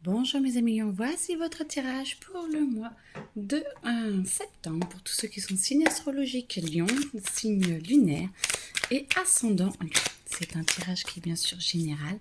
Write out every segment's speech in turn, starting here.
Bonjour mes amis, voici votre tirage pour le mois de septembre pour tous ceux qui sont signes astrologiques Lion, signe lunaire et ascendant Lion. C'est un tirage qui est bien sûr général,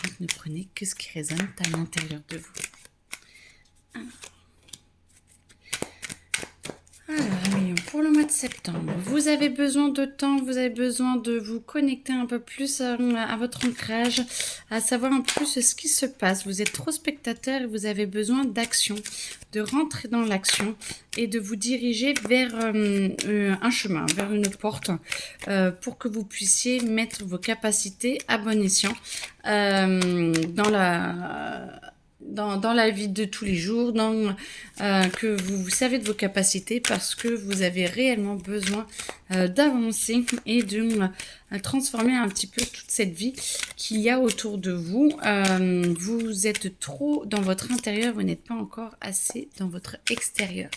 donc ne prenez que ce qui résonne à l'intérieur de vous. Alors, Lion, pour le mois de septembre, vous avez besoin de temps, vous avez besoin de vous connecter un peu plus à votre ancrage, à savoir un peu plus ce qui se passe. Vous êtes trop spectateur et vous avez besoin d'action, de rentrer dans l'action et de vous diriger vers un chemin, vers une porte, pour que vous puissiez mettre vos capacités à bon escient dans la vie de tous les jours, que vous savez de vos capacités parce que vous avez réellement besoin d'avancer et de transformer un petit peu toute cette vie qu'il y a autour de vous. Vous êtes trop dans votre intérieur, vous n'êtes pas encore assez dans votre extérieur.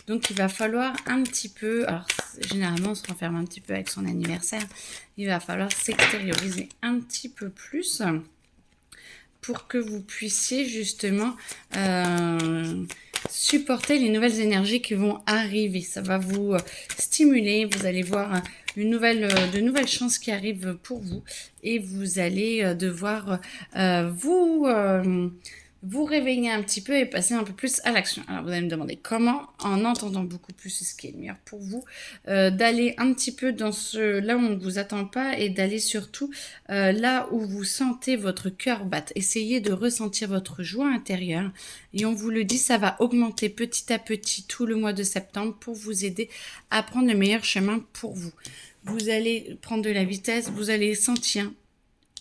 Donc il va falloir un petit peu, alors généralement on se renferme un petit peu avec son anniversaire, il va falloir s'extérioriser un petit peu plus pour que vous puissiez justement supporter les nouvelles énergies qui vont arriver. Ça va vous stimuler, vous allez voir de nouvelles chances qui arrivent pour vous et vous allez devoir vous réveiller un petit peu et passer un peu plus à l'action. Alors vous allez me demander comment, en entendant beaucoup plus ce qui est le meilleur pour vous, d'aller un petit peu dans là où on ne vous attend pas et d'aller surtout là où vous sentez votre cœur battre. Essayez de ressentir votre joie intérieure et on vous le dit, ça va augmenter petit à petit tout le mois de septembre pour vous aider à prendre le meilleur chemin pour vous. Vous allez prendre de la vitesse, vous allez sentir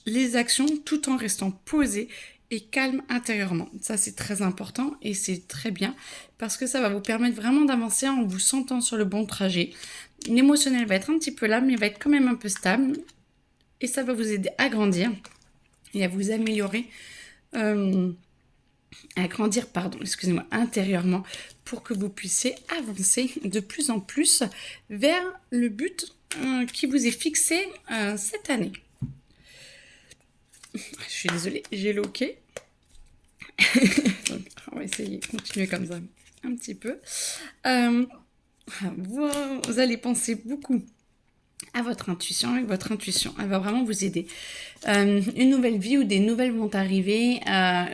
les actions tout en restant posé et calme intérieurement. Ça, c'est très important et c'est très bien parce que ça va vous permettre vraiment d'avancer en vous sentant sur le bon trajet. L'émotionnel va être un petit peu là, mais il va être quand même un peu stable et ça va vous aider à grandir et à vous améliorer, intérieurement pour que vous puissiez avancer de plus en plus vers le but qui vous est fixé cette année. Je suis désolée, j'ai loqué. Donc, on va essayer de continuer comme ça un petit peu. Vous allez penser beaucoup à votre intuition, et votre intuition, elle va vraiment vous aider. Une nouvelle vie ou des nouvelles vont arriver,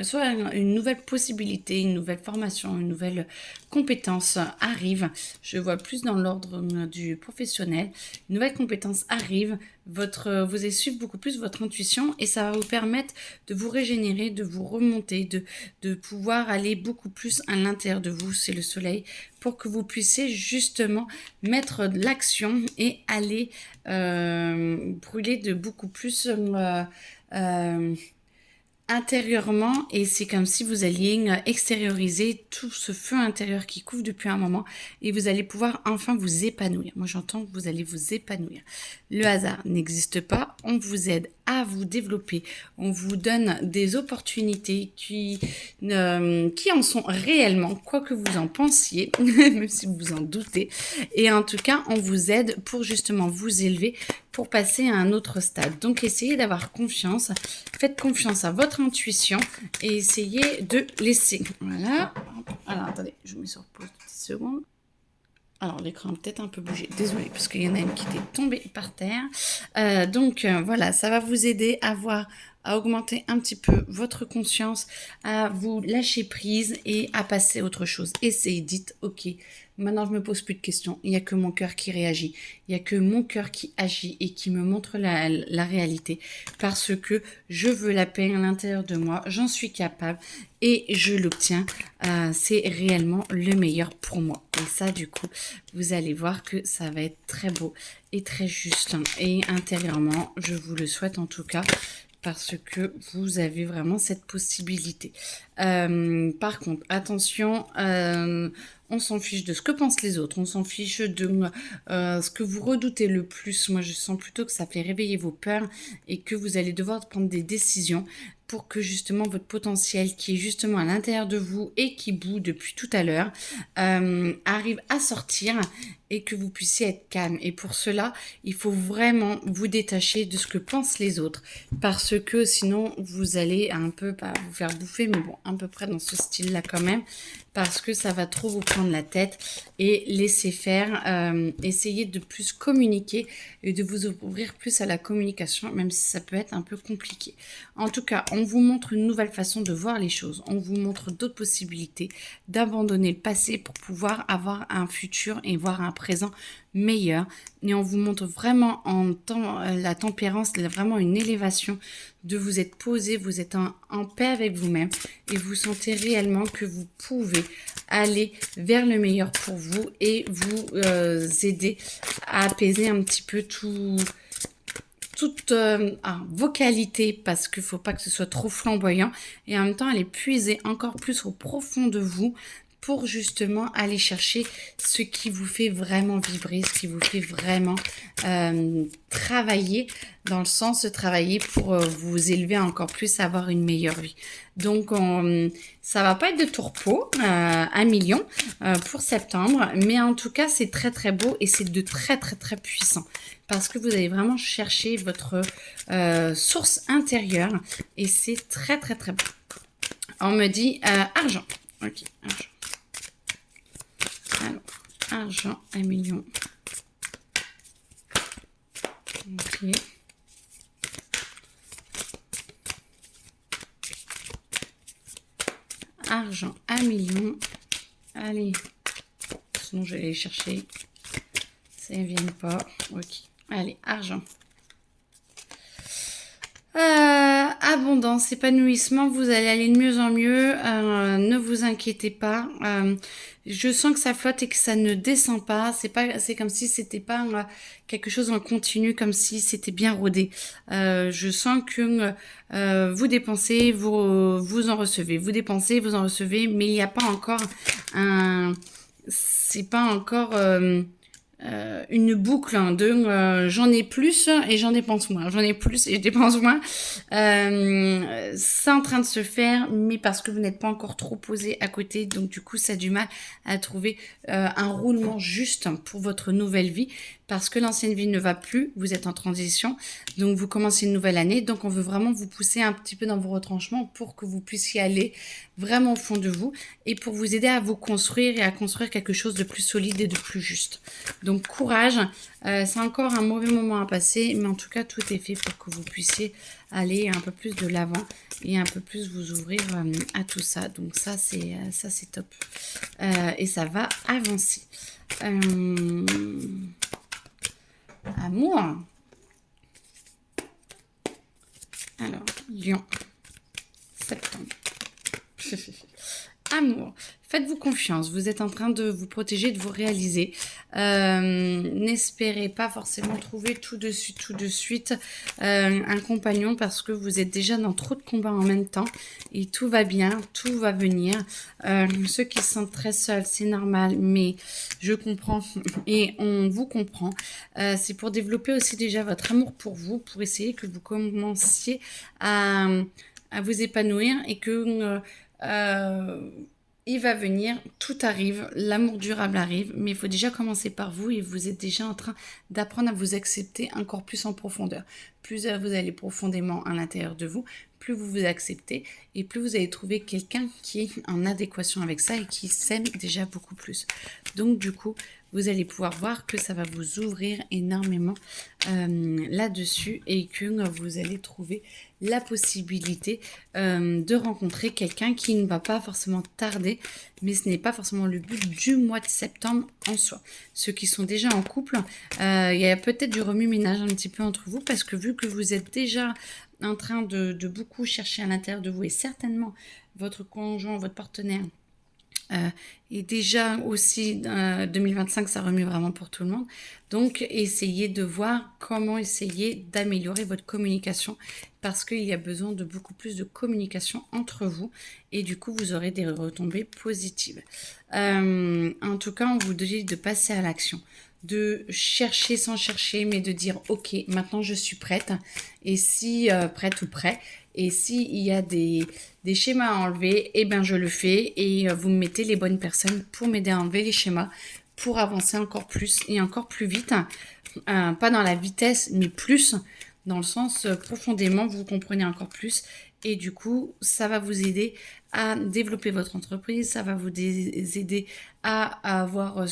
soit une nouvelle possibilité, une nouvelle formation, une nouvelle compétence arrive. Je vois plus dans l'ordre du professionnel. Une nouvelle compétence arrive, vous allez suivre beaucoup plus votre intuition et ça va vous permettre de vous régénérer, de vous remonter, de pouvoir aller beaucoup plus à l'intérieur de vous, c'est le soleil, pour que vous puissiez justement mettre de l'action et aller brûler de beaucoup plus intérieurement, et c'est comme si vous alliez extérioriser tout ce feu intérieur qui couvre depuis un moment et vous allez pouvoir enfin vous épanouir. Moi j'entends que vous allez vous épanouir. Le hasard n'existe pas, on vous aide à vous développer, on vous donne des opportunités qui en sont réellement, quoi que vous en pensiez, même si vous vous en doutez, et en tout cas on vous aide pour justement vous élever, pour passer à un autre stade. Donc essayez d'avoir confiance, faites confiance à votre intuition et essayez de laisser. Voilà. Alors attendez, je vous mets sur pause 10 secondes. Alors l'écran a peut-être un peu bougé, désolée, parce qu'il y en a une qui était tombée par terre. Voilà, ça va vous aider à augmenter un petit peu votre conscience, à vous lâcher prise et à passer à autre chose. Essayez, dites, ok, maintenant je me pose plus de questions, il n'y a que mon cœur qui réagit, il n'y a que mon cœur qui agit et qui me montre la réalité, parce que je veux la paix à l'intérieur de moi, j'en suis capable et je l'obtiens. C'est réellement le meilleur pour moi. Et ça, du coup, vous allez voir que ça va être très beau et très juste. Et intérieurement, je vous le souhaite en tout cas, parce que vous avez vraiment cette possibilité. Par contre, attention, on s'en fiche de ce que pensent les autres, on s'en fiche de ce que vous redoutez le plus. Moi, je sens plutôt que ça fait réveiller vos peurs et que vous allez devoir prendre des décisions pour que justement votre potentiel qui est justement à l'intérieur de vous et qui bout depuis tout à l'heure arrive à sortir et que vous puissiez être calme. Et pour cela, il faut vraiment vous détacher de ce que pensent les autres parce que sinon vous allez un peu, pas vous faire bouffer, mais bon, à peu près dans ce style-là quand même, parce que ça va trop vous prendre la tête et laisser faire, essayer de plus communiquer et de vous ouvrir plus à la communication, même si ça peut être un peu compliqué. En tout cas, on vous montre une nouvelle façon de voir les choses, on vous montre d'autres possibilités d'abandonner le passé pour pouvoir avoir un futur et voir un présent meilleur. Et on vous montre vraiment la tempérance, vraiment une élévation de vous être posé, vous êtes en paix avec vous-même et vous sentez réellement que vous pouvez aller vers le meilleur pour vous et vous aider à apaiser un petit peu toutes vos qualités parce qu'il ne faut pas que ce soit trop flamboyant et en même temps aller puiser encore plus au profond de vous pour justement aller chercher ce qui vous fait vraiment vibrer, ce qui vous fait vraiment travailler, dans le sens de travailler pour vous élever encore plus, avoir une meilleure vie. Donc, ça va pas être de tout repos, 1 million pour septembre, mais en tout cas, c'est très très beau et c'est de très très très puissant parce que vous allez vraiment chercher votre source intérieure et c'est très très très beau. On me dit argent. Ok, argent. Alors, argent, 1 million. Ok. Argent, 1 million. Allez. Sinon, je vais aller chercher. Ça ne vient pas. Ok. Allez, argent. Abondance, épanouissement, vous allez aller de mieux en mieux, ne vous inquiétez pas. Je sens que ça flotte et que ça ne descend pas. C'est comme si c'était pas quelque chose en continu, comme si c'était bien rodé. Je sens que vous dépensez, vous en recevez, vous dépensez, vous en recevez, mais il n'y a pas encore c'est pas encore une boucle de j'en ai plus et j'en dépense moins, j'en ai plus et je dépense moins. C'est en train de se faire, mais parce que vous n'êtes pas encore trop posé à côté, donc du coup ça a du mal à trouver un roulement juste pour votre nouvelle vie, parce que l'ancienne vie ne va plus, vous êtes en transition, donc vous commencez une nouvelle année, donc on veut vraiment vous pousser un petit peu dans vos retranchements pour que vous puissiez aller vraiment au fond de vous et pour vous aider à vous construire et à construire quelque chose de plus solide et de plus juste. Donc courage, c'est encore un mauvais moment à passer, mais en tout cas tout est fait pour que vous puissiez aller un peu plus de l'avant et un peu plus vous ouvrir à tout ça. Donc ça c'est top et ça va avancer. Amour. Alors, Lion, septembre. Amour. Faites-vous confiance, vous êtes en train de vous protéger, de vous réaliser. N'espérez pas forcément trouver tout de suite un compagnon parce que vous êtes déjà dans trop de combats en même temps et tout va bien, tout va venir. Ceux qui se sentent très seuls, c'est normal, mais je comprends et on vous comprend. C'est pour développer aussi déjà votre amour pour vous, pour essayer que vous commenciez à vous épanouir et que il va venir, tout arrive, l'amour durable arrive, mais il faut déjà commencer par vous et vous êtes déjà en train d'apprendre à vous accepter encore plus en profondeur. Plus vous allez profondément à l'intérieur de vous, plus vous vous acceptez et plus vous allez trouver quelqu'un qui est en adéquation avec ça et qui s'aime déjà beaucoup plus. Donc du coup, vous allez pouvoir voir que ça va vous ouvrir énormément là-dessus et que vous allez trouver la possibilité de rencontrer quelqu'un qui ne va pas forcément tarder, mais ce n'est pas forcément le but du mois de septembre en soi. Ceux qui sont déjà en couple, il y a peut-être du remue-ménage un petit peu entre vous parce que vu que vous êtes déjà en train de beaucoup chercher à l'intérieur de vous et certainement votre conjoint, votre partenaire, et déjà aussi 2025 ça remue vraiment pour tout le monde, donc essayez de voir comment essayer d'améliorer votre communication parce qu'il y a besoin de beaucoup plus de communication entre vous et du coup vous aurez des retombées positives. En tout cas on vous dit de passer à l'action, de chercher sans chercher mais de dire ok maintenant je suis prête et si prête ou prêt Et s'il y a des schémas à enlever, eh ben je le fais et vous me mettez les bonnes personnes pour m'aider à enlever les schémas pour avancer encore plus et encore plus vite. Pas dans la vitesse, mais plus dans le sens profondément, vous comprenez encore plus. Et du coup, ça va vous aider à développer votre entreprise, ça va vous aider à avoir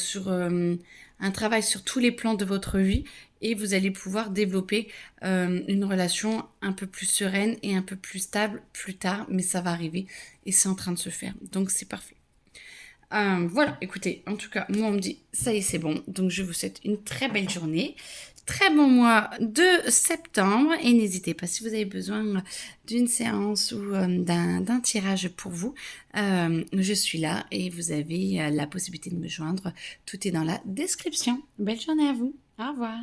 un travail sur tous les plans de votre vie et vous allez pouvoir développer une relation un peu plus sereine et un peu plus stable plus tard, mais ça va arriver et c'est en train de se faire. Donc c'est parfait. Voilà, écoutez, en tout cas, moi on me dit ça y est, c'est bon. Donc je vous souhaite une très belle journée, très bon mois de septembre et n'hésitez pas si vous avez besoin d'une séance ou d'un tirage pour vous, je suis là et vous avez la possibilité de me joindre. Tout est dans la description. Belle journée à vous. Au revoir.